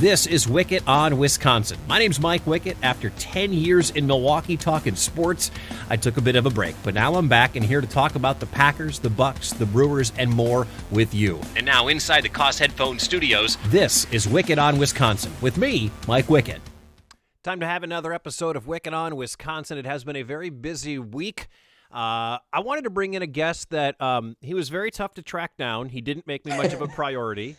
This is Wickett on Wisconsin. My name's Mike Wickett. After 10 years in Milwaukee talking sports, I took a bit of a break, but now I'm back and here to talk about the Packers, the Bucks, the Brewers, and more with you. And now inside the Koss Headphone Studios, this is Wickett on Wisconsin with me, Mike Wickett. Time to have another episode of Wickett on Wisconsin. It has been a very busy week. I wanted to bring in a guest that he was very tough to track down. He didn't make me much of a priority.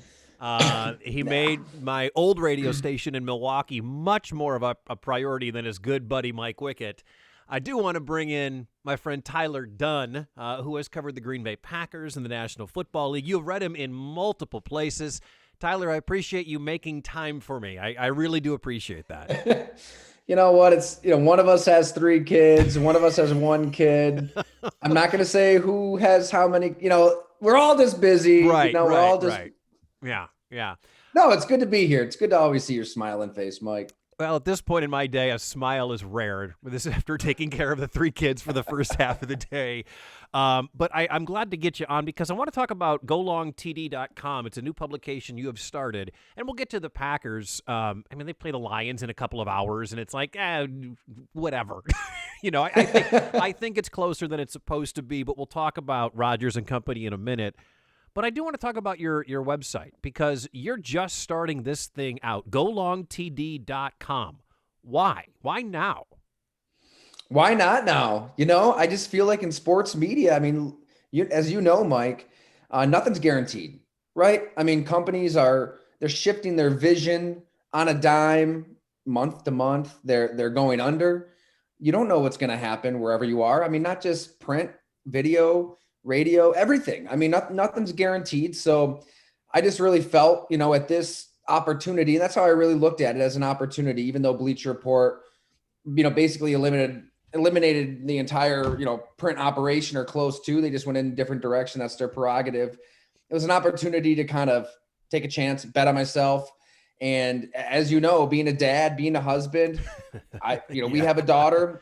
He made my old radio station in Milwaukee much more of a priority than his good buddy Mike Wickett. I do want to bring in my friend Tyler Dunne, who has covered the Green Bay Packers in the National Football League. You've read him in multiple places. Tyler, I appreciate you making time for me. I really do appreciate that. You know what? It's, one of us has 3 kids. One of us has 1 kid. I'm not going to say who has how many, we're all just busy. Right. We're all just. Right. Yeah. No, it's good to be here. It's good to always see your smiling face, Mike. Well, at this point in my day, a smile is rare. This is after taking care of the 3 kids for the first half of the day. But I'm glad to get you on because I want to talk about GoLongTDcom. It's a new publication you have started, and we'll get to the Packers. They play the Lions in a couple of hours, and it's like, whatever. I think it's closer than it's supposed to be, but we'll talk about Rodgers and company in a minute. But I do want to talk about your website because you're just starting this thing out, GoLongTD.com. Why? Why now? Why not now? I just feel like in sports media, as you know, Mike, nothing's guaranteed, right? Companies they're shifting their vision on a dime month to month. They're going under. You don't know what's going to happen wherever you are. Not just print, video, radio, everything. Nothing's guaranteed. So I just really felt, at this opportunity, and that's how I really looked at it, as an opportunity, even though Bleacher Report, basically eliminated the entire, print operation or close to. They just went in a different direction. That's their prerogative. It was an opportunity to kind of take a chance, bet on myself. And as you know, being a dad, being a husband, we have a daughter.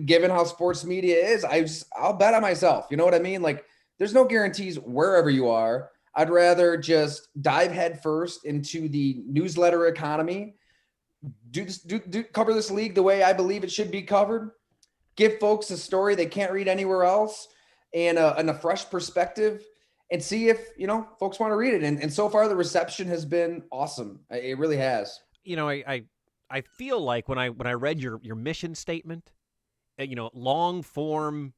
Given how sports media is, I'll bet on myself. You know what I mean? Like, there's no guarantees wherever you are. I'd rather just dive head first into the newsletter economy, cover this league the way I believe it should be covered, give folks a story they can't read anywhere else, and a fresh perspective, and see if folks want to read it. And so far, the reception has been awesome. It really has. I feel like when I read your mission statement, long form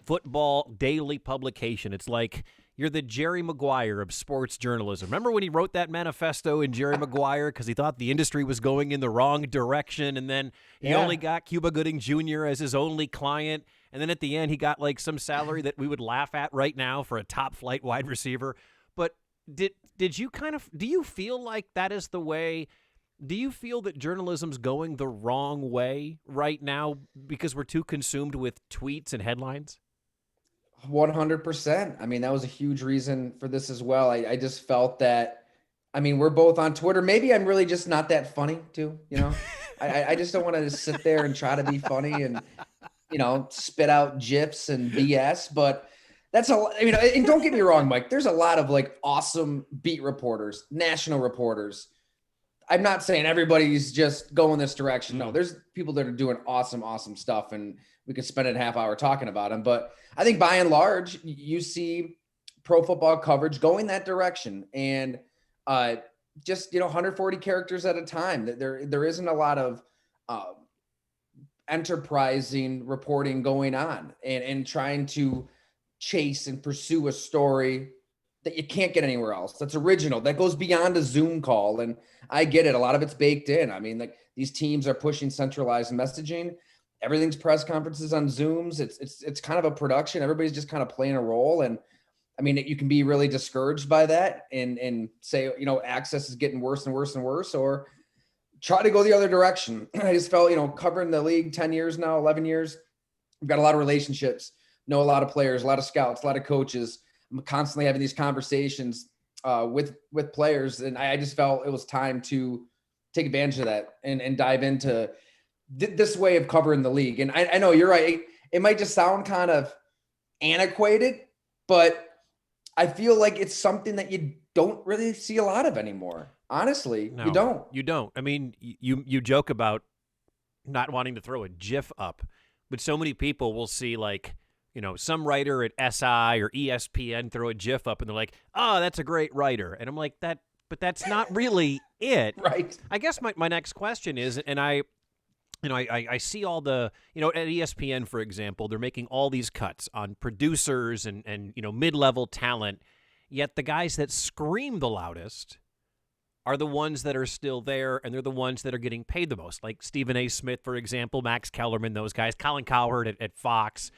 football daily publication. It's like you're the Jerry Maguire of sports journalism. Remember when he wrote that manifesto in Jerry Maguire because he thought the industry was going in the wrong direction, and then he only got Cuba Gooding Jr. as his only client, and then at the end he got like some salary that we would laugh at right now for a top flight wide receiver. But did you do you feel like that is the way? Do you feel that journalism's going the wrong way right now because we're too consumed with tweets and headlines? 100%. That was a huge reason for this as well. I just felt that, we're both on Twitter. Maybe I'm really just not that funny too, I just don't want to sit there and try to be funny and, spit out GIFs and BS, but that's and don't get me wrong, Mike, there's a lot of like awesome beat reporters, national reporters. I'm not saying everybody's just going this direction. No, there's people that are doing awesome stuff, and we could spend a half hour talking about them. But I think by and large, you see pro football coverage going that direction, and just 140 characters at a time. There isn't a lot of enterprising reporting going on, and trying to chase and pursue a story that you can't get anywhere else. That's original. That goes beyond a Zoom call. And I get it. A lot of it's baked in. Like these teams are pushing centralized messaging. Everything's press conferences on Zooms. It's kind of a production. Everybody's just kind of playing a role. And you can be really discouraged by that and say, access is getting worse and worse and worse, or try to go the other direction. I just felt, covering the league 10 years now, 11 years, we've got a lot of relationships, know a lot of players, a lot of scouts, a lot of coaches. I'm constantly having these conversations with players, and I just felt it was time to take advantage of that and dive into this way of covering the league. And I know you're right. It might just sound kind of antiquated, but I feel like it's something that don't really see a lot of anymore. Honestly, you No, don't. you don't. I mean, you joke about not wanting to throw a GIF up, but so many people will see like, some writer at SI or ESPN throw a GIF up and they're like, "Oh, that's a great writer." And I'm like, but that's not really it. Right. I guess my next question is, and I see all the, at ESPN, for example, they're making all these cuts on producers and mid-level talent, yet the guys that scream the loudest are the ones that are still there, and they're the ones that are getting paid the most, like Stephen A. Smith, for example, Max Kellerman, those guys, Colin Cowherd at Fox.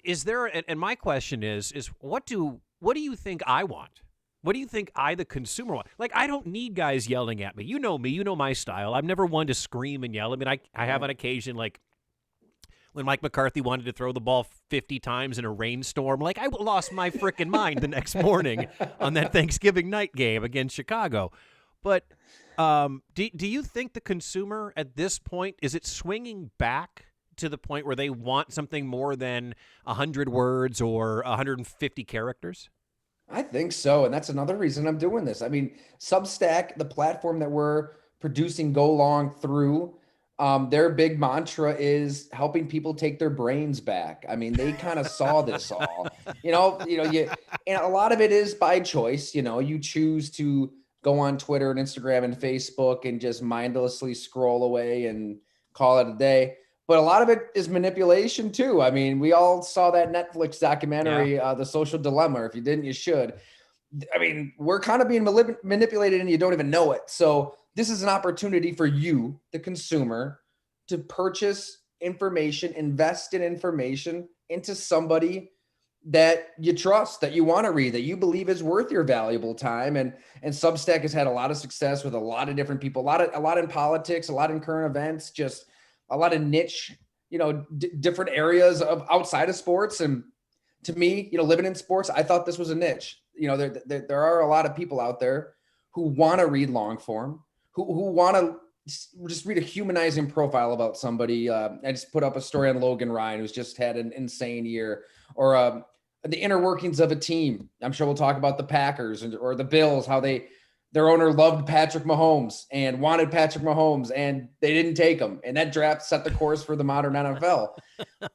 Is there? And my question is what do you think I want? What do you think I, the consumer, want? Like, I don't need guys yelling at me. You know me. You know my style. I'm never one to scream and yell. I mean, I have on occasion, like, when Mike McCarthy wanted to throw the ball 50 times in a rainstorm, like, I lost my freaking mind the next morning on that Thanksgiving night game against Chicago. But do you think the consumer at this point, is it swinging back to the point where they want something more than 100 words or 150 characters? I think so. And that's another reason I'm doing this. I mean, Substack, the platform that we're producing Go Long through, their big mantra is helping people take their brains back. I mean, they kind of saw this all, and a lot of it is by choice. You choose to go on Twitter and Instagram and Facebook and just mindlessly scroll away and call it a day. But a lot of it is manipulation too. I mean, we all saw that Netflix documentary, The Social Dilemma. If you didn't, you should. I mean, we're kind of being manipulated and you don't even know it. So this is an opportunity for you, the consumer, to purchase information, invest in information into somebody that you trust, that you want to read, that you believe is worth your valuable time. And Substack has had a lot of success with a lot of different people, a lot in politics, a lot in current events, just a lot of niche, different areas of outside of sports. And to me, living in sports, I thought this was a niche. There are a lot of people out there who want to read long form, who want to just read a humanizing profile about somebody. I just put up a story on Logan Ryan, who's just had an insane year, or the inner workings of a team. I'm sure we'll talk about the Packers or the Bills, how their owner loved Patrick Mahomes and wanted Patrick Mahomes, and they didn't take him. And that draft set the course for the modern NFL.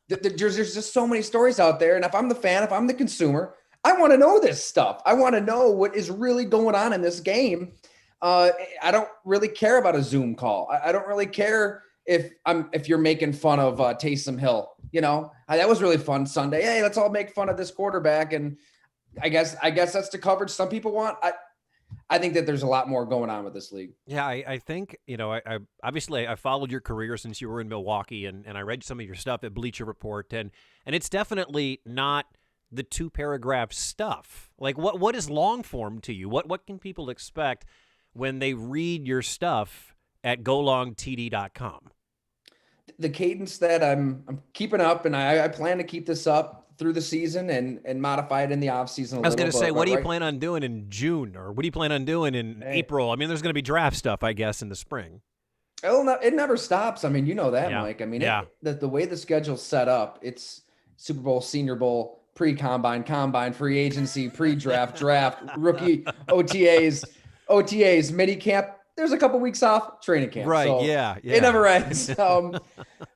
There's just so many stories out there. And if I'm the fan, if I'm the consumer, I want to know this stuff. I want to know what is really going on in this game. I don't really care about a Zoom call. I don't really care if you're making fun of Taysom Hill. That was really fun Sunday. Hey, let's all make fun of this quarterback. And I guess that's the coverage some people want. I think that there's a lot more going on with this league. Yeah, I think, I obviously I followed your career since you were in Milwaukee, and I read some of your stuff at Bleacher Report, and it's definitely not the 2-paragraph stuff. Like, what is long form to you? What can people expect when they read your stuff at GoLongTD.com? The cadence that I'm keeping up, and I plan to keep this up through the season and modify it in the off season. I was going to say, what do you plan on doing in June, or what do you plan on doing in April? I mean, there's going to be draft stuff, I guess, in the spring. It never stops. I mean, you know that, yeah. Mike. I mean, yeah. The way the schedule's set up, it's Super Bowl, Senior Bowl, pre-combine, combine, free agency, pre-draft, draft, rookie, OTAs, mini camp. There's a couple weeks off, training camp. Right, so yeah. It never ends.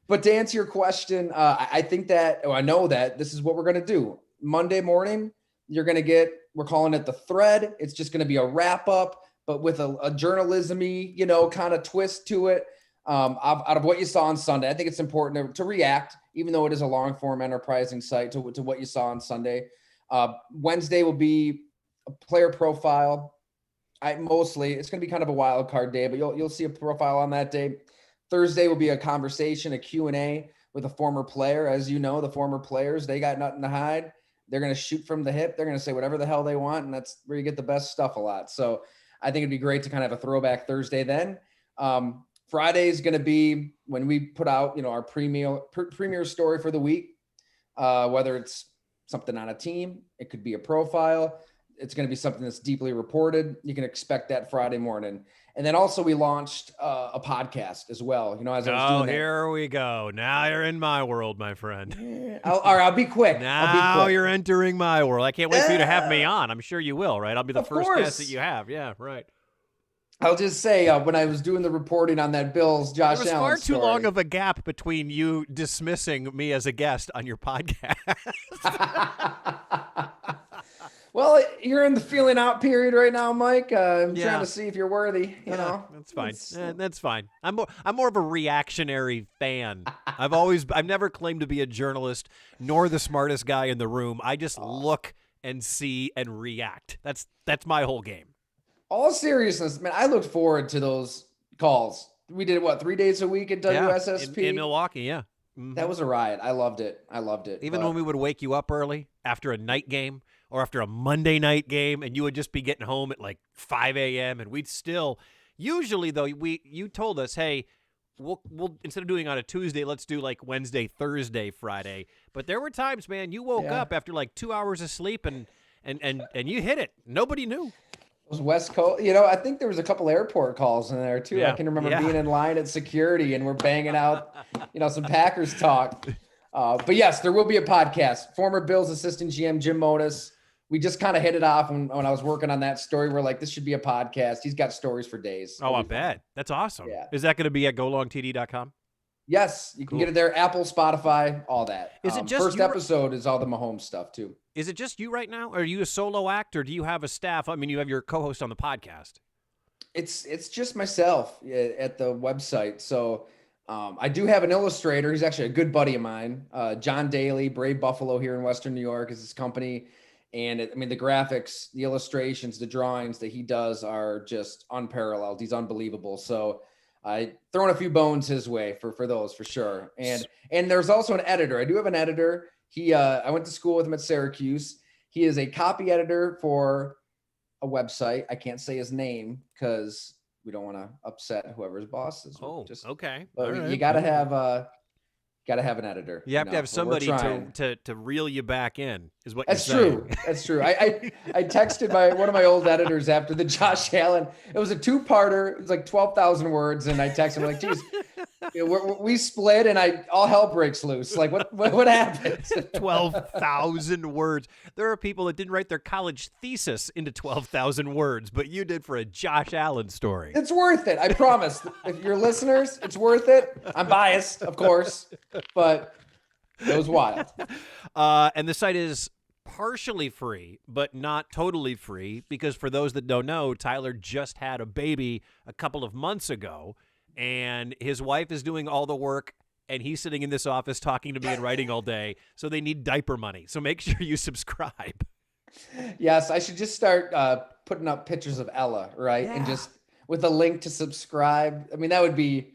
But to answer your question, I think I know that this is what we're going to do. Monday morning, we're calling it the thread. It's just going to be a wrap up, but with a journalism-y, kind of twist to it out of what you saw on Sunday. I think it's important to react, even though it is a long form enterprising site, to what you saw on Sunday. Wednesday will be a player profile. It's going to be kind of a wild card day, but you'll see a profile on that day. Thursday will be a conversation, a Q&A with a former player. As you know, the former players, they got nothing to hide. They're going to shoot from the hip. They're going to say whatever the hell they want, and that's where you get the best stuff a lot. So I think it'd be great to kind of have a throwback Thursday then. Friday is going to be when we put out, our premier story for the week, whether it's something on a team, it could be a profile. it's going to be something that's deeply reported. You can expect that Friday morning. And then also we launched a podcast as well. You know, as I was doing that. Here we go. Now you're in my world, my friend. Yeah. All right, I'll be quick. Now you're entering my world. I can't wait for you to have me on. I'm sure you will, right? I'll be the first guest that you have. Yeah, right. I'll just say, when I was doing the reporting on that Bills Josh Allen There was far story, too long of a gap between you dismissing me as a guest on your podcast. Well, you're in the feeling out period right now, Mike. I'm trying to see if you're worthy. You know, that's fine. That's fine. I'm more of a reactionary fan. I've never claimed to be a journalist nor the smartest guy in the room. I just look and see and react. That's my whole game. All seriousness, man, I looked forward to those calls. We did 3 days a week at WSSP in Milwaukee. Yeah, that was a riot. I loved it. Even when we would wake you up early after a night game or after a Monday night game, and you would just be getting home at like 5 a.m. and we'd still usually though you told us, hey, we'll instead of doing on a Tuesday, let's do like Wednesday, Thursday, Friday. But there were times, man, you woke up after like 2 hours of sleep and you hit it. Nobody knew. It was West Coast. You know, I think there was a couple airport calls in there too. Yeah. I can remember being in line at security and we're banging out, some Packers talk. But yes, there will be a podcast. Former Bills assistant GM Jim Modis. We just kind of hit it off when I was working on that story. We're like, this should be a podcast. He's got stories for days. Oh, I bet. That's awesome. Yeah. Is that going to be at GoLongTD.com? Yes, you can get it there. Apple, Spotify, all that. Is it just first episode is all the Mahomes stuff too. Is it just you right now? Are you a solo act or do you have a staff? I mean, you have your co-host on the podcast. It's just myself at the website. So I do have an illustrator. He's actually a good buddy of mine. John Daly, Brave Buffalo here in Western New York is his company. And the graphics, the illustrations, the drawings that he does are just unparalleled. He's unbelievable. So I thrown a few bones his way for those for sure. And there's also an editor. I do have an editor. I went to school with him at Syracuse. He is a copy editor for a website. I can't say his name because we don't want to upset whoever's boss is. Oh, okay. But you got to have an editor. You have to have somebody to reel you back in, is what That's you're saying. true. That's true. I texted one of my old editors after the Josh Allen. It was a two-parter. It was like 12,000 words. And I texted him like, geez, we split and all hell breaks loose. Like what happened? 12,000 words. There are people that didn't write their college thesis into 12,000 words, but you did for a Josh Allen story. It's worth it. I promise. If you're listeners, it's worth it. I'm biased, of course, but it was wild. And the site is partially free, but not totally free, because for those that don't know, Tyler just had a baby a couple of months ago, and his wife is doing all the work, and he's sitting in this office talking to me and writing all day, so they need diaper money. So make sure you subscribe. Yes, I should just start putting up pictures of Ella, right? Yeah. And just with a link to subscribe. I mean, that would be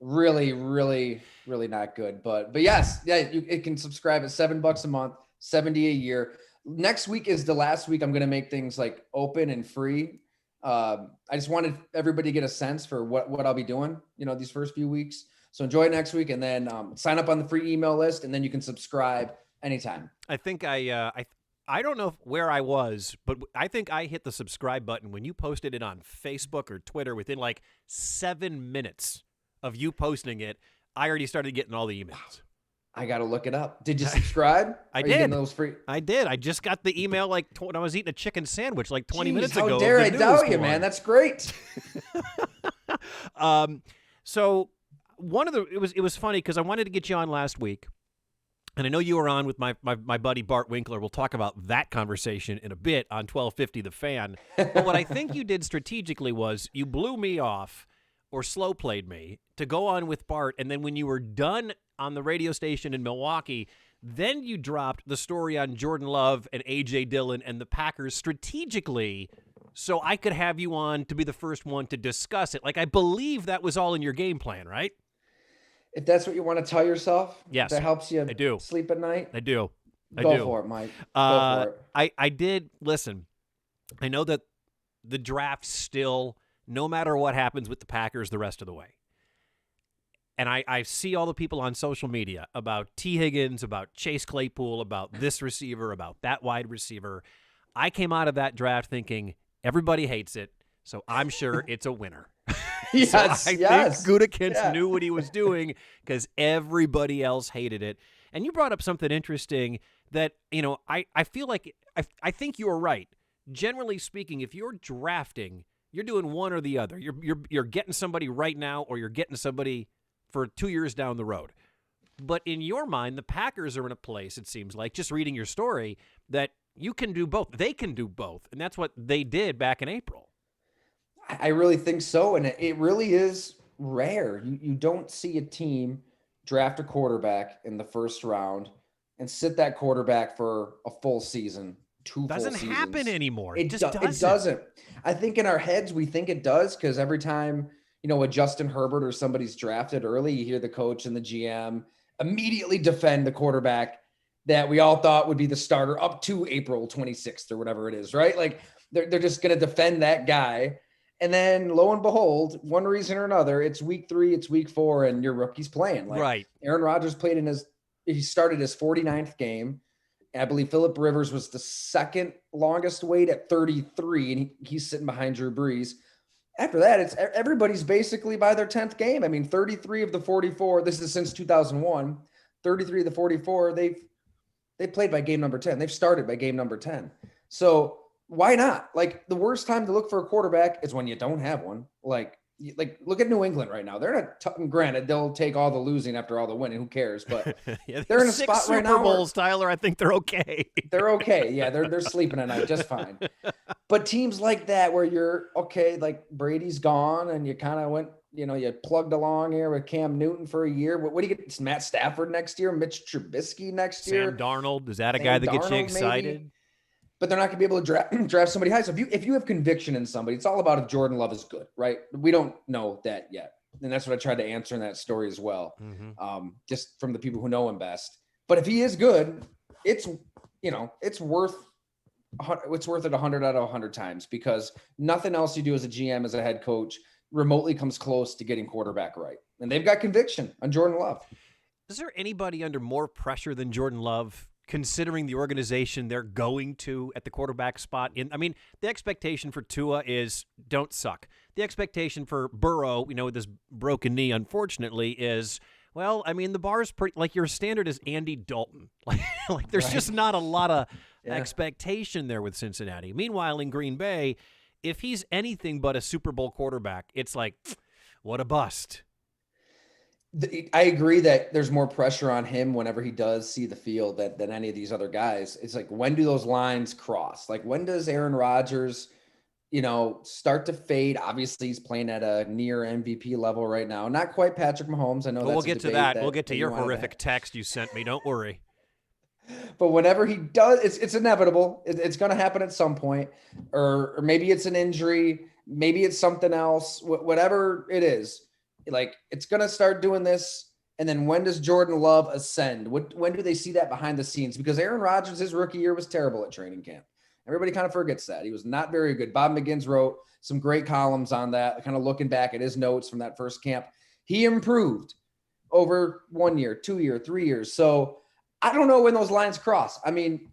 really, really, really not good. But yes, it can subscribe at $7 a month, $70 a year. Next week is the last week I'm going to make things like open and free. I just wanted everybody to get a sense for what I'll be doing, these first few weeks. So enjoy it next week, and then sign up on the free email list, and then you can subscribe anytime. I think I don't know where I was, but I think I hit the subscribe button when you posted it on Facebook or Twitter. Within like 7 minutes of you posting it, I already started getting all the emails. I got to look it up. Did you subscribe? I did. You getting those free? I did. I just got the email when I was eating a chicken sandwich 20 minutes ago. How dare I doubt you, man? That's great. So it was funny because I wanted to get you on last week, and I know you were on with my buddy Bart Winkler. We'll talk about that conversation in a bit on 1250 The Fan. But what I think you did strategically was you blew me off or slow played me to go on with Bart, and then when you were done on the radio station in Milwaukee, then you dropped the story on Jordan Love and A.J. Dillon and the Packers strategically so I could have you on to be the first one to discuss it. Like, I believe that was all in your game plan, right? If that's what you want to tell yourself, yes, that helps you I do. Sleep at night, I do. Go for it, Mike. Go for it. I did. Listen, I know that the draft still, no matter what happens with the Packers the rest of the way, and I see all the people on social media about T. Higgins, about Chase Claypool, about this receiver, about that wide receiver. I came out of that draft thinking everybody hates it, so I'm sure it's a winner. Yes, so I think Gutekunst yeah. knew what he was doing because everybody else hated it. And you brought up something interesting that, I feel like I think you are right. Generally speaking, if you're drafting, you're doing one or the other. You're getting somebody right now, or you're getting somebody for 2 years down the road. But in your mind, the Packers are in a place, it seems like, just reading your story, that you can do both. They can do both. And that's what they did back in April. I really think so. And it really is rare. You don't see a team draft a quarterback in the first round and sit that quarterback for a full season, two full Doesn't seasons. happen anymore. It just doesn't. It doesn't. I think in our heads, we think it does because every time, a Justin Herbert or somebody's drafted early, you hear the coach and the GM immediately defend the quarterback that we all thought would be the starter up to April 26th or whatever it is, right? Like they're just going to defend that guy. And then lo and behold, one reason or another, it's week 3, it's week 4, and your rookie's playing. Like right. Aaron Rodgers he started his 49th game. I believe Phillip Rivers was the second longest wait at 33, and he's sitting behind Drew Brees. After that, it's everybody's basically by their 10th game. I mean, 33 of the 44, this is since 2001, 33 of the 44, they played by game number 10. They've started by game number 10. So why not? Like the worst time to look for a quarterback is when you don't have one. Like look at New England right now. They're not. Granted, they'll take all the losing after all the winning. Who cares? But yeah, they're in a spot Super right now. Super Bowls, Tyler. I think they're okay. They're okay. Yeah, they're sleeping at night just fine. But teams like that where you're okay, like Brady's gone, and you kind of went. You plugged along here with Cam Newton for a year. What do you get? It's Matt Stafford next year, Mitch Trubisky next year. Sam Darnold. Is that a guy that gets you excited? Maybe. But they're not going to be able to draft somebody high. So if you have conviction in somebody, it's all about if Jordan Love is good, right? We don't know that yet. And that's what I tried to answer in that story as well. Mm-hmm. Just from the people who know him best. But if he is good, it's worth it 100 out of 100 times because nothing else you do as a GM, as a head coach, remotely comes close to getting quarterback right. And they've got conviction on Jordan Love. Is there anybody under more pressure than Jordan Love, considering the organization they're going to at the quarterback spot? The expectation for Tua is don't suck. The expectation for Burrow, with this broken knee, unfortunately, is, the bar is pretty, like your standard is Andy Dalton. Like there's just not a lot of expectation there with Cincinnati. Meanwhile, in Green Bay, if he's anything but a Super Bowl quarterback, it's like, what a bust. I agree that there's more pressure on him whenever he does see the field than any of these other guys. It's like, when do those lines cross? Like, when does Aaron Rodgers, start to fade? Obviously, he's playing at a near MVP level right now. Not quite Patrick Mahomes. I know we'll get to that. We'll get to your horrific text you sent me. Don't worry. But whenever he does, it's inevitable. It's going to happen at some point. Or maybe it's an injury. Maybe it's something else. Whatever it is. Like, it's going to start doing this. And then when does Jordan Love ascend? When do they see that behind the scenes? Because Aaron Rodgers, his rookie year was terrible at training camp. Everybody kind of forgets that. He was not very good. Bob McGinn's wrote some great columns on that, kind of looking back at his notes from that first camp. He improved over 1 year, 2 year, 3 years. So I don't know when those lines cross. I mean,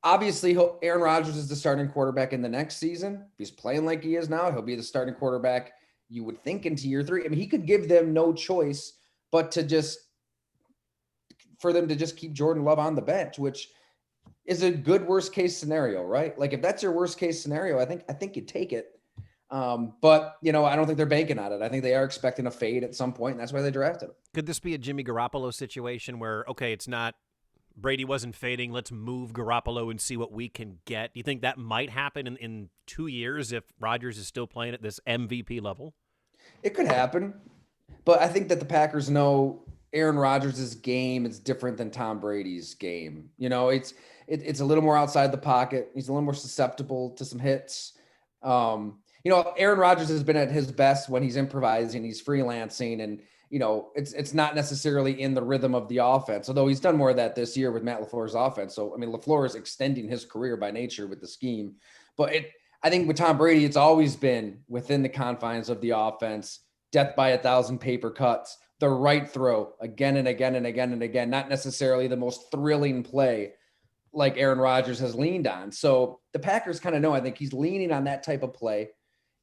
obviously, Aaron Rodgers is the starting quarterback in the next season. If he's playing like he is now, he'll be the starting quarterback, you would think, into year 3. I mean, he could give them no choice but for them to just keep Jordan Love on the bench, which is a good worst case scenario, right? Like, if that's your worst case scenario, I think you take it. But I don't think they're banking on it. I think they are expecting a fade at some point, and that's why they drafted him. Could this be a Jimmy Garoppolo situation where, okay, it's not Brady wasn't fading, let's move Garoppolo and see what we can get? Do you think that might happen in 2 years if Rodgers is still playing at this MVP level? It could happen, but I think that the Packers know Aaron Rodgers' game is different than Tom Brady's game. It's a little more outside the pocket. He's a little more susceptible to some hits. Aaron Rodgers has been at his best when he's improvising, he's freelancing, and it's not necessarily in the rhythm of the offense, although he's done more of that this year with Matt LaFleur's offense. So, LaFleur is extending his career by nature with the scheme. But I think with Tom Brady, it's always been within the confines of the offense, death by 1,000 paper cuts, the right throw again and again and again and again, not necessarily the most thrilling play, like Aaron Rodgers has leaned on. So the Packers kind of know, I think he's leaning on that type of play.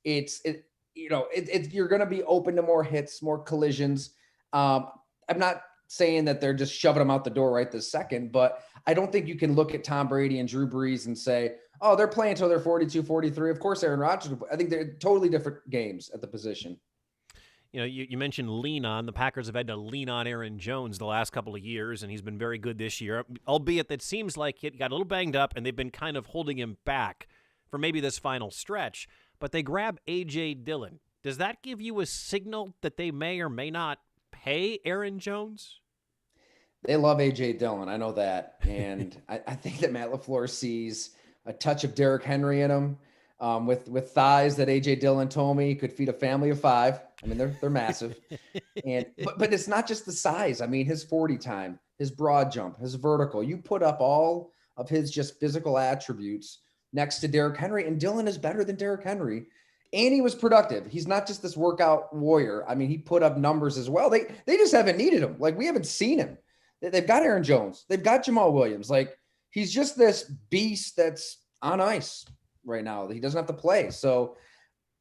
You're going to be open to more hits, more collisions. I'm not saying that they're just shoving them out the door right this second, but I don't think you can look at Tom Brady and Drew Brees and say, oh, they're playing until they're 42, 43. Of course, Aaron Rodgers. I think they're totally different games at the position. You mentioned lean on. The Packers have had to lean on Aaron Jones the last couple of years, and he's been very good this year, albeit that seems like it got a little banged up, and they've been kind of holding him back for maybe this final stretch. But they grab A.J. Dillon. Does that give you a signal that they may or may not pay Aaron Jones? They love A.J. Dillon. I know that. And I think that Matt LaFleur sees a touch of Derrick Henry in him. With thighs that A.J. Dillon told me could feed a family of 5. I mean, they're massive. But it's not just the size. I mean, his 40 time, his broad jump, his vertical. You put up all of his just physical attributes next to Derrick Henry, and Dillon is better than Derrick Henry. And he was productive. He's not just this workout warrior. I mean, he put up numbers as well. They just haven't needed him. Like, we haven't seen him. They've got Aaron Jones. They've got Jamal Williams. Like, he's just this beast that's on ice right now. He doesn't have to play. So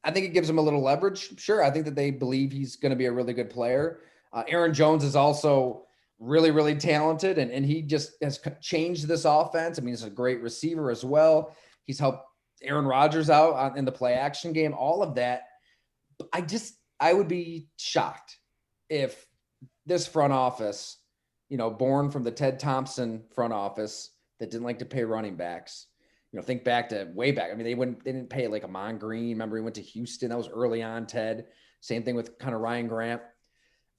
I think it gives him a little leverage. Sure. I think that they believe he's going to be a really good player. Aaron Jones is also really, really talented, and he just has changed this offense. I mean, he's a great receiver as well. He's helped Aaron Rodgers out in the play action game, all of that. I would be shocked if this front office, born from the Ted Thompson front office that didn't like to pay running backs, think back to way back. I mean, they didn't pay like Amon Green. Remember, he went to Houston. That was early on, Ted. Same thing with kind of Ryan Grant.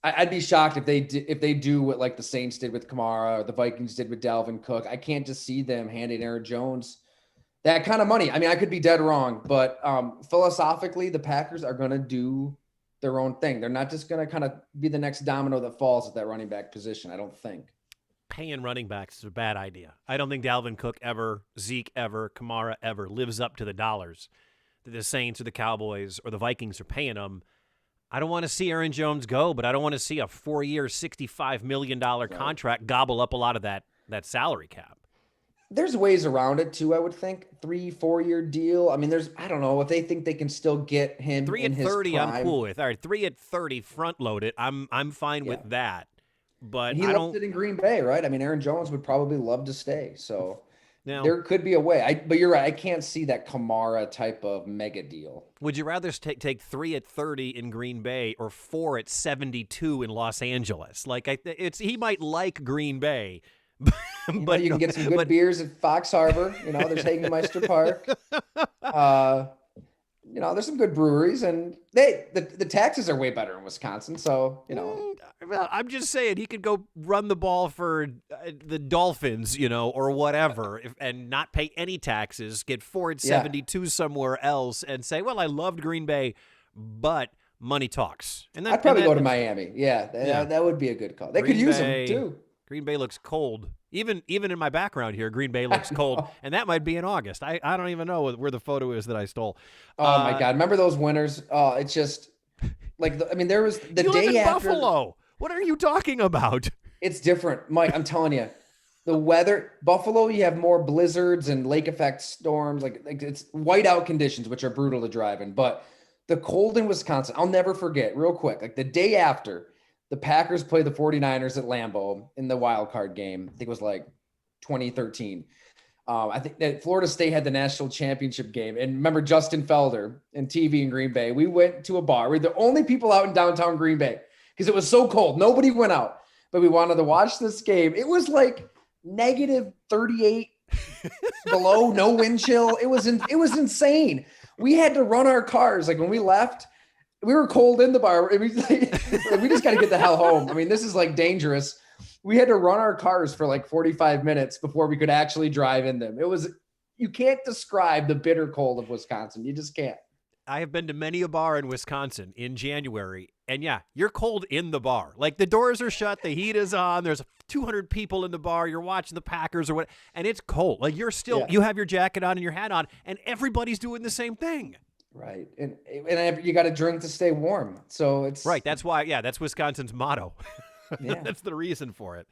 I'd be shocked if they do what like the Saints did with Kamara or the Vikings did with Dalvin Cook. I can't just see them handing Aaron Jones that kind of money. I mean, I could be dead wrong, but philosophically, the Packers are going to do their own thing. They're not just going to kind of be the next domino that falls at that running back position, I don't think. Paying running backs is a bad idea. I don't think Dalvin Cook ever, Zeke ever, Kamara ever lives up to the dollars that the Saints or the Cowboys or the Vikings are paying them. I don't want to see Aaron Jones go, but I don't want to see a 4-year, $65 million contract gobble up a lot of that salary cap. There's ways around it too, I would think. 3-4 year deal. I mean, I don't know if they think they can still get him 3 in at his 30, prime. I'm cool with. All right, 3 at 30 front loaded. I'm fine with that. But and he loves it in Green Bay, right? I mean, Aaron Jones would probably love to stay. So now, there could be a way. But you're right. I can't see that Kamara type of mega deal. Would you rather take 3 at 30 in Green Bay or 4 at 72 in Los Angeles? Like he might like Green Bay. But you can get some good beers at Fox Harbor. There's Hagenmeister Park. There's some good breweries, and the taxes are way better in Wisconsin. So, Well, I'm just saying he could go run the ball for the Dolphins, or whatever, and not pay any taxes, get 4 at 72 somewhere else, and say, well, I loved Green Bay, but money talks. And I'd probably go to Miami. Yeah, that would be a good call. They could use him too. Green Bay looks cold. Even in my background here, Green Bay looks cold, and that might be in August. I don't even know where the photo is that I stole. Oh my God! Remember those winters? Oh, it's just like there was the you day live in after Buffalo. What are you talking about? It's different, Mike. I'm telling you, the weather. Buffalo, you have more blizzards and lake effect storms. Like it's whiteout conditions, which are brutal to drive in. But the cold in Wisconsin, I'll never forget. Real quick, like the day after. The Packers played the 49ers at Lambeau in the wild card game. I think it was like 2013. I think that Florida State had the national championship game. And remember Justin Felder and TV in Green Bay. We went to a bar. We were the only people out in downtown Green Bay because it was so cold. Nobody went out. But we wanted to watch this game. It was like negative 38 below, no wind chill. It was insane. We had to run our cars. Like when we left, we were cold in the bar. We just got to get the hell home. I mean, this is like dangerous. We had to run our cars for like 45 minutes before we could actually drive in them. You can't describe the bitter cold of Wisconsin. You just can't. I have been to many a bar in Wisconsin in January, and yeah, you're cold in the bar. Like the doors are shut, the heat is on, there's 200 people in the bar, you're watching the Packers or what, and it's cold. Like you have your jacket on and your hat on, and everybody's doing the same thing. Right. And you got to drink to stay warm. So it's right. That's why. Yeah. That's Wisconsin's motto. Yeah. That's the reason for it.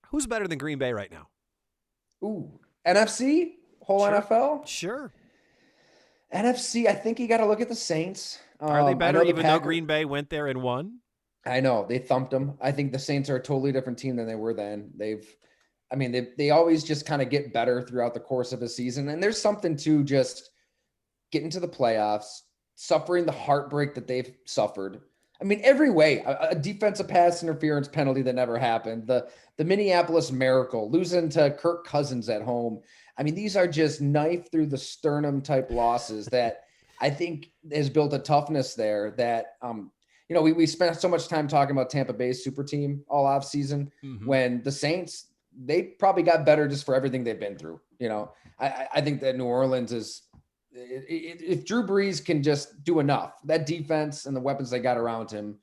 Who's better than Green Bay right now? Ooh, NFC, whole Sure. NFL. Sure. NFC, I think you got to look at the Saints. Are they I better know the even though Packers. Green Bay went there and won? I know they thumped them. I think the Saints are a totally different team than they were then. They always just kind of get better throughout the course of a season, and there's something to just getting to the playoffs, suffering the heartbreak that they've suffered. I mean, every way, a defensive pass interference penalty that never happened, the Minneapolis Miracle, losing to Kirk Cousins at home. I mean, these are just knife through the sternum type losses that I think has built a toughness there that, we spent so much time talking about Tampa Bay's super team all off season when the Saints, they probably got better just for everything they've been through. I think that New Orleans is, if Drew Brees can just do enough, that defense and the weapons they got around him,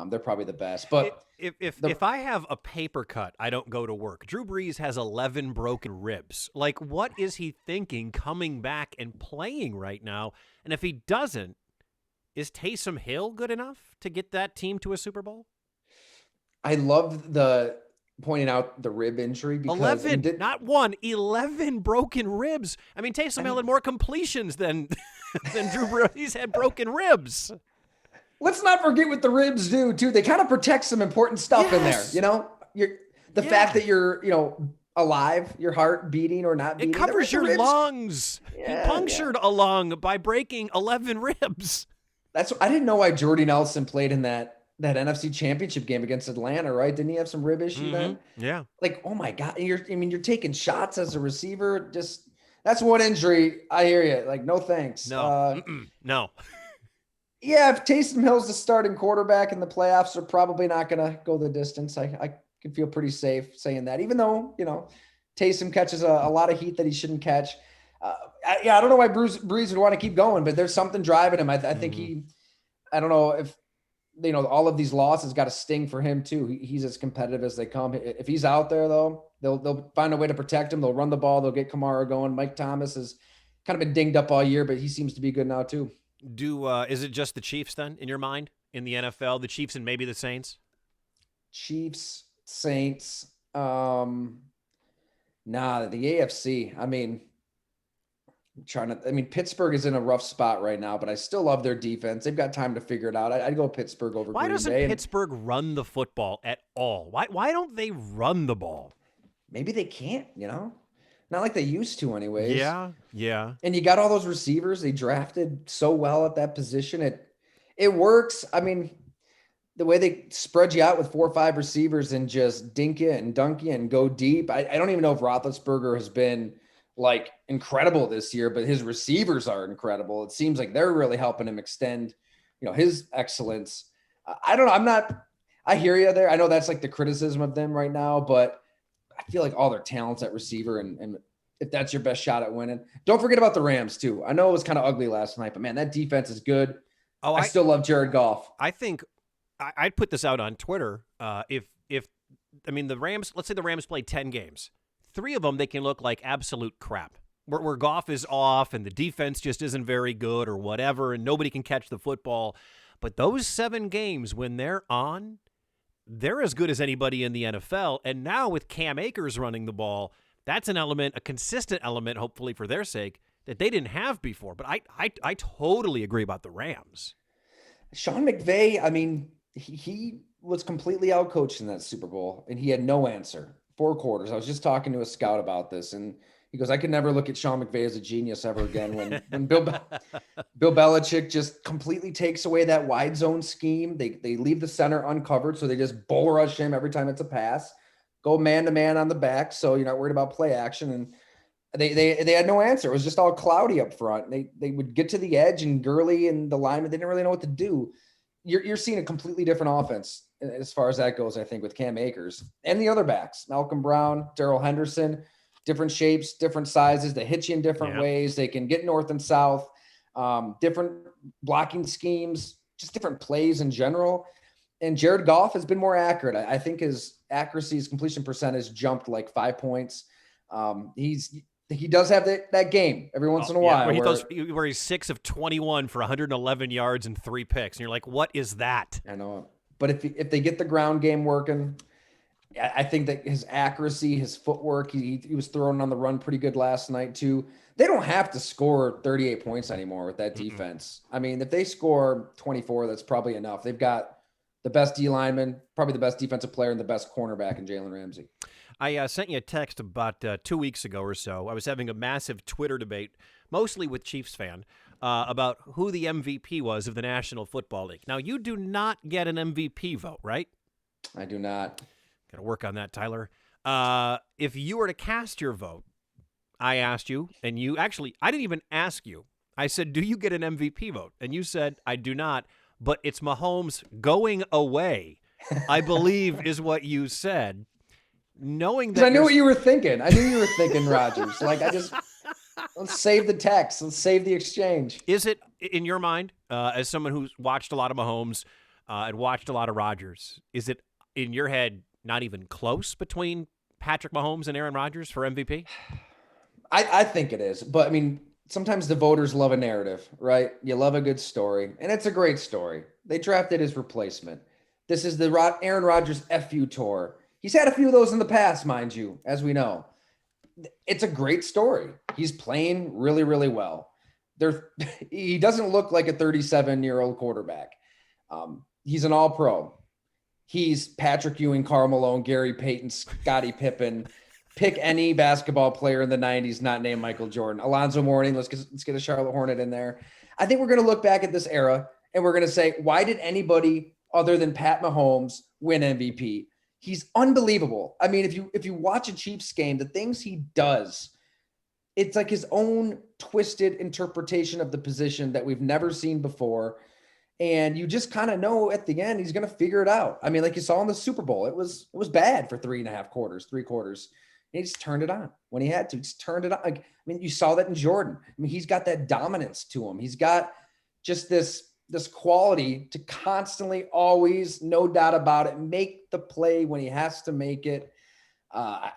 they're probably the best. But if I have a paper cut, I don't go to work. Drew Brees has 11 broken ribs. Like, what is he thinking coming back and playing right now? And if he doesn't, is Taysom Hill good enough to get that team to a Super Bowl? I love the pointing out the rib injury because 11, not one, 11 broken ribs. I mean, Taysom Hill had more completions than Drew Brees had broken ribs. Let's not forget what the ribs do too. They kind of protect some important stuff in there. The fact that you're, alive, your heart beating or not beating. It covers your lungs. He punctured a lung by breaking 11 ribs. I didn't know why Jordy Nelson played in that NFC Championship game against Atlanta, right? Didn't he have some rib issue then? Yeah. Like, oh my God. You're taking shots as a receiver. Just, that's one injury. I hear you. Like, no thanks. No. No. Yeah, if Taysom Hill's the starting quarterback in the playoffs, they're probably not going to go the distance. I can feel pretty safe saying that, even though, Taysom catches a lot of heat that he shouldn't catch. I don't know why Brees would want to keep going, but there's something driving him. I think I don't know if, all of these losses got a sting for him too. He's as competitive as they come. If he's out there though, they'll find a way to protect him. They'll run the ball. They'll get Kamara going. Mike Thomas has kind of been dinged up all year, but he seems to be good now too. Is it just the Chiefs then in your mind in the NFL, the Chiefs and maybe the Saints? Chiefs, Saints. The AFC. Pittsburgh is in a rough spot right now, but I still love their defense. They've got time to figure it out. I'd go Pittsburgh over Green Bay. Why doesn't Pittsburgh run the football at all? Why don't they run the ball? Maybe they can't, not like they used to anyways. Yeah. And you got all those receivers they drafted so well at that position. It works. The way they spread you out with 4 or 5 receivers and just dink you and dunk you and go deep. I don't even know if Roethlisberger has been like incredible this year, but his receivers are incredible. It seems like they're really helping him extend, his excellence. I don't know. I hear you there. I know that's like the criticism of them right now, but I feel like all their talents at receiver and if that's your best shot at winning. Don't forget about the Rams too. I know it was kind of ugly last night, but man, that defense is good. I still love Jared Goff. I think I'd put this out on Twitter. The Rams, let's say the Rams played 10 games. 3 of them, they can look like absolute crap. Where Goff is off and the defense just isn't very good or whatever, and nobody can catch the football. But those 7 games, when they're on, they're as good as anybody in the NFL. And now with Cam Akers running the ball, that's an element, a consistent element, hopefully for their sake, that they didn't have before. But I totally agree about the Rams. Sean McVay, he was completely outcoached in that Super Bowl, and he had no answer. 4 quarters. I was just talking to a scout about this, and he goes, I could never look at Sean McVay as a genius ever again. When Bill Belichick just completely takes away that wide zone scheme, they leave the center uncovered, so they just bull rush him every time it's a pass, go man-to-man on the back, so you're not worried about play action. And they had no answer. It was just all cloudy up front. They would get to the edge, and Gurley and the linemen, they didn't really know what to do. You're seeing a completely different offense as far as that goes, I think, with Cam Akers and the other backs, Malcolm Brown, Darrell Henderson, different shapes, different sizes. They hit you in different ways. They can get north and south, different blocking schemes, just different plays in general. And Jared Goff has been more accurate. I think his accuracy, his completion percentage jumped like 5 points. He does have that game every once in a while. Where he's 6 of 21 for 111 yards and 3 picks. And you're like, what is that? I know. But if they get the ground game working, I think that his accuracy, his footwork, he was throwing on the run pretty good last night too. They don't have to score 38 points anymore with that defense. I mean, if they score 24, that's probably enough. They've got the best D lineman, probably the best defensive player, and the best cornerback in Jalen Ramsey. I sent you a text about 2 weeks ago or so. I was having a massive Twitter debate, mostly with Chiefs fan, about who the MVP was of the National Football League. Now, you do not get an MVP vote, right? I do not. Got to work on that, Tyler. If you were to cast your vote, I asked you, and you actually, I didn't even ask you. I said, do you get an MVP vote? And you said, I do not, but it's Mahomes going away, I believe is what you said. Knowing that I knew what you were thinking. I knew you were thinking Rodgers. Like, let's save the text. Let's save the exchange. Is it, in your mind, as someone who's watched a lot of Mahomes and watched a lot of Rodgers, is it in your head not even close between Patrick Mahomes and Aaron Rodgers for MVP? I think it is. But, I mean, sometimes the voters love a narrative, right? You love a good story, and it's a great story. They drafted his replacement. This is the Aaron Rodgers FU tour. He's had a few of those in the past, mind you, as we know. It's a great story. He's playing really, really well. He doesn't look like a 37-year-old quarterback. He's an all-pro. He's Patrick Ewing, Karl Malone, Gary Payton, Scottie Pippen. Pick any basketball player in the 90s not named Michael Jordan. Alonzo Mourning, let's get a Charlotte Hornet in there. I think we're going to look back at this era, and we're going to say, why did anybody other than Pat Mahomes win MVP? He's unbelievable. I mean, if you watch a Chiefs game, the things he does, it's like his own twisted interpretation of the position that we've never seen before. And you just kind of know at the end, he's going to figure it out. I mean, like you saw in the Super Bowl, it was bad for 3.5 quarters, 3 quarters. And he just turned it on when he had to. He just turned it on. Like, I mean, you saw that in Jordan. I mean, he's got that dominance to him. He's got just this quality to constantly, always, no doubt about it, make the play when he has to make it. I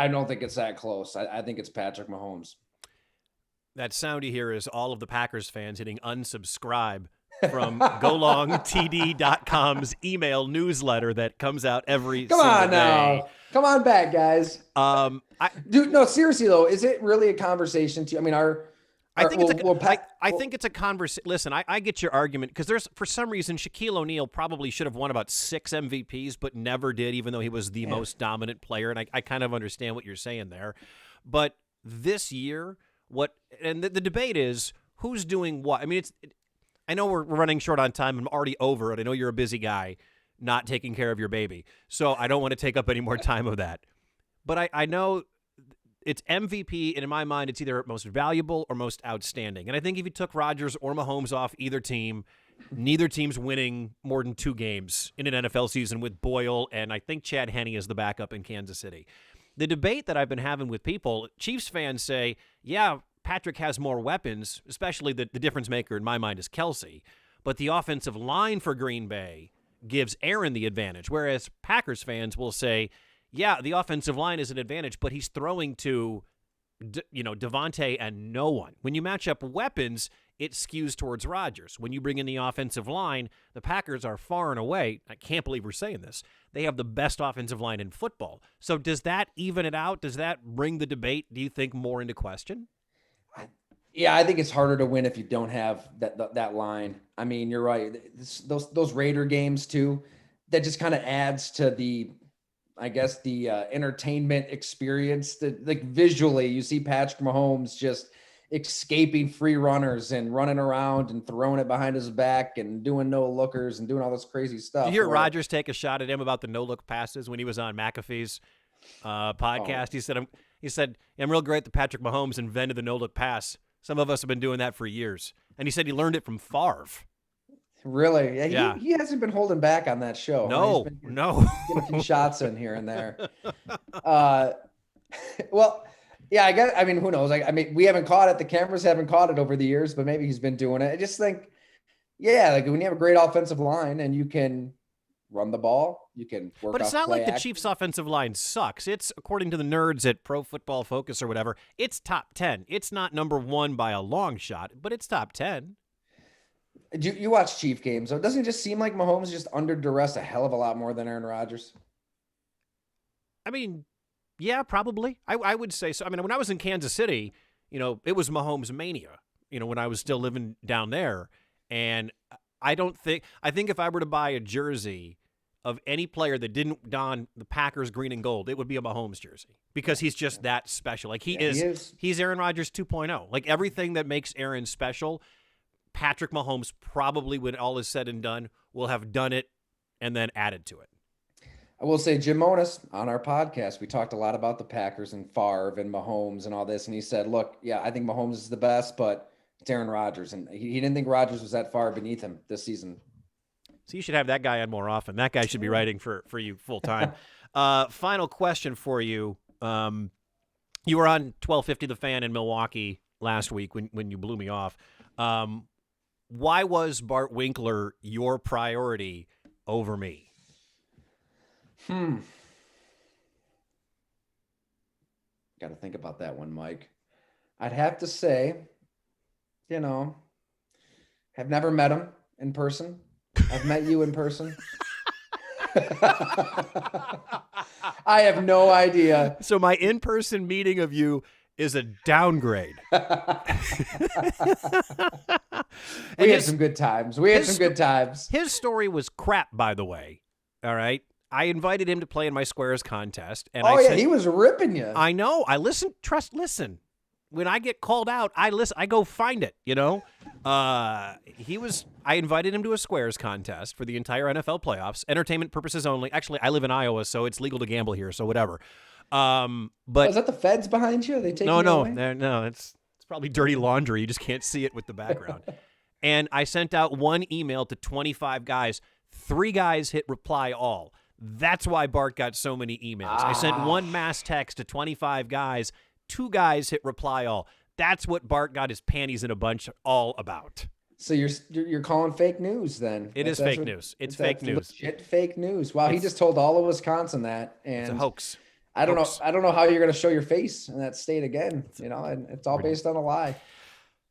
don't think it's that close. I think it's Patrick Mahomes. That sound you hear is all of the Packers fans hitting unsubscribe from GoLongTD.com's email newsletter that comes out every single day. Come on now. Come on back, guys. Dude, no, seriously, though, is it really a conversation to, I mean, I think it's a conversation. Listen, I get your argument because there's, for some reason, Shaquille O'Neal probably should have won about 6 MVPs, but never did, even though he was the most dominant player. And I kind of understand what you're saying there. But this year, the debate is who's doing what. I mean, I know we're running short on time. I'm already over it. I know you're a busy guy not taking care of your baby. So I don't want to take up any more time of that. But I know it's MVP, and in my mind, it's either most valuable or most outstanding. And I think if you took Rodgers or Mahomes off either team, neither team's winning more than 2 games in an NFL season with Boyle, and I think Chad Henne is the backup in Kansas City. The debate that I've been having with people, Chiefs fans say, yeah, Patrick has more weapons, especially the difference maker in my mind is Kelsey, but the offensive line for Green Bay gives Aaron the advantage, whereas Packers fans will say, yeah, the offensive line is an advantage, but he's throwing to, Devontae and no one. When you match up weapons, it skews towards Rodgers. When you bring in the offensive line, the Packers are far and away, I can't believe we're saying this, they have the best offensive line in football. So does that even it out? Does that bring the debate, do you think, more into question? Yeah, I think it's harder to win if you don't have that line. I mean, you're right. Those Raider games too, that just kind of adds to the entertainment experience. That, like, visually, you see Patrick Mahomes just escaping free runners and running around and throwing it behind his back and doing no lookers and doing all this crazy stuff. Did you hear Rodgers take a shot at him about the no look passes when he was on McAfee's podcast? He said, I'm real great that Patrick Mahomes invented the no look pass. Some of us have been doing that for years. And he said he learned it from Favre. Really? Yeah. He hasn't been holding back on that show. No. Getting a few shots in here and there. Well, yeah, I mean, who knows? We haven't caught it. The cameras haven't caught it over the years, but maybe he's been doing it. I just think, like when you have a great offensive line and you can run the ball, you can work. But it's not like action. The Chiefs' offensive line sucks. It's, according to the nerds at Pro Football Focus or whatever, it's top 10. It's not number 1 by a long shot, but it's top 10. You watch Chief games, so doesn't it just seem like Mahomes is just under duress a hell of a lot more than Aaron Rodgers? I mean, yeah, probably. I would say so. I mean, when I was in Kansas City, it was Mahomes mania, when I was still living down there. And I think if I were to buy a jersey of any player that didn't don the Packers green and gold, it would be a Mahomes jersey because he's just that special. Like he's Aaron Rodgers 2.0. Like everything that makes Aaron special, Patrick Mahomes probably, when all is said and done, will have done it and then added to it. I will say Jim Monas on our podcast, we talked a lot about the Packers and Favre and Mahomes and all this. And he said, look, yeah, I think Mahomes is the best, but it's Aaron Rodgers. And he didn't think Rodgers was that far beneath him this season. So you should have that guy on more often. That guy should be writing for you full time. Final question for you. You were on 1250 The Fan in Milwaukee last week when you blew me off. Why was Bart Winkler your priority over me? Got to think about that one, Mike. I'd have to say, have never met him in person. I've met you in person. I have no idea. So my in-person meeting of you is a downgrade. We had some good times. His story was crap, by the way. All right. I invited him to play in my Squares contest. And he was ripping you. I know. I listen. When I get called out, I listen. I go find it, I invited him to a Squares contest for the entire NFL playoffs, entertainment purposes only. Actually, I live in Iowa, so it's legal to gamble here, so whatever. But is that the feds behind you? Are they taking no. It's probably dirty laundry. You just can't see it with the background. And I sent out one email to 25 guys. 3 guys hit reply all. That's why Bart got so many emails. I sent one mass text to 25 guys. 2 guys hit reply all. That's what Bart got his panties in a bunch all about. So you're calling fake news then? It is fake news. It's fake news. Legit fake news. Wow, he just told all of Wisconsin that, and it's a hoax. I don't know how you're going to show your face in that state again. And it's all based on a lie.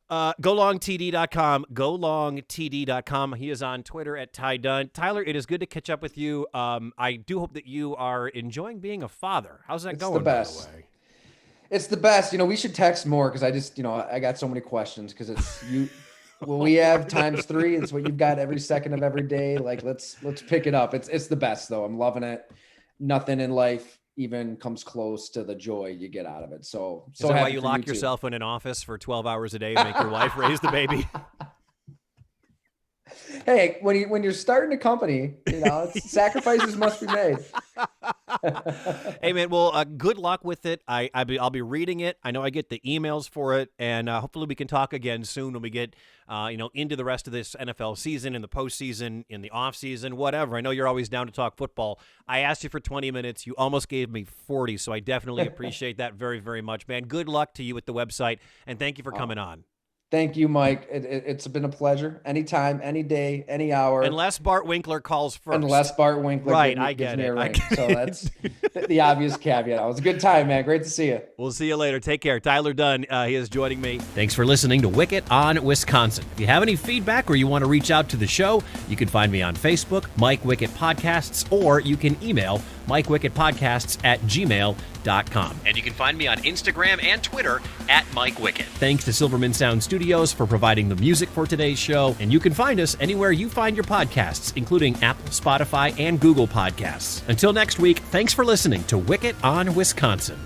GoLongTD.com, GoLongTD.com. He is on Twitter at Ty Dunne. Tyler, it is good to catch up with you. I do hope that you are enjoying being a father. How's that going? It's the best. By the way? It's the best. We should text more because I just, I got so many questions because it's you. Well, we have ×3. It's what you've got every second of every day. Like, let's pick it up. It's the best though. I'm loving it. Nothing in life even comes close to the joy you get out of it. So is that why you lock yourself in an office for 12 hours a day and make your wife raise the baby? Hey, when you're starting a company, sacrifices must be made. Hey man, well, good luck with it. I'll be reading it. I know I get the emails for it, and hopefully we can talk again soon when we get into the rest of this NFL season, in the postseason, in the off season, whatever. I know you're always down to talk football. I asked you for 20 minutes. You almost gave me 40, so I definitely appreciate that very, very much, man. Good luck to you with the website, and thank you for coming on. Thank you, Mike. It's been a pleasure. Anytime, any day, any hour. Unless Bart Winkler calls first. Right, I get it. So that's the obvious caveat. It was a good time, man. Great to see you. We'll see you later. Take care. Tyler Dunne, he is joining me. Thanks for listening to Wickett on Wisconsin. If you have any feedback or you want to reach out to the show, you can find me on Facebook, Mike Wickett Podcasts, or you can email MikeWickettPodcasts@gmail.com. And you can find me on Instagram and Twitter at Mike Wickett. Thanks to Silverman Sound Studios for providing the music for today's show. And you can find us anywhere you find your podcasts, including Apple, Spotify, and Google Podcasts. Until next week, thanks for listening to Wickett on Wisconsin.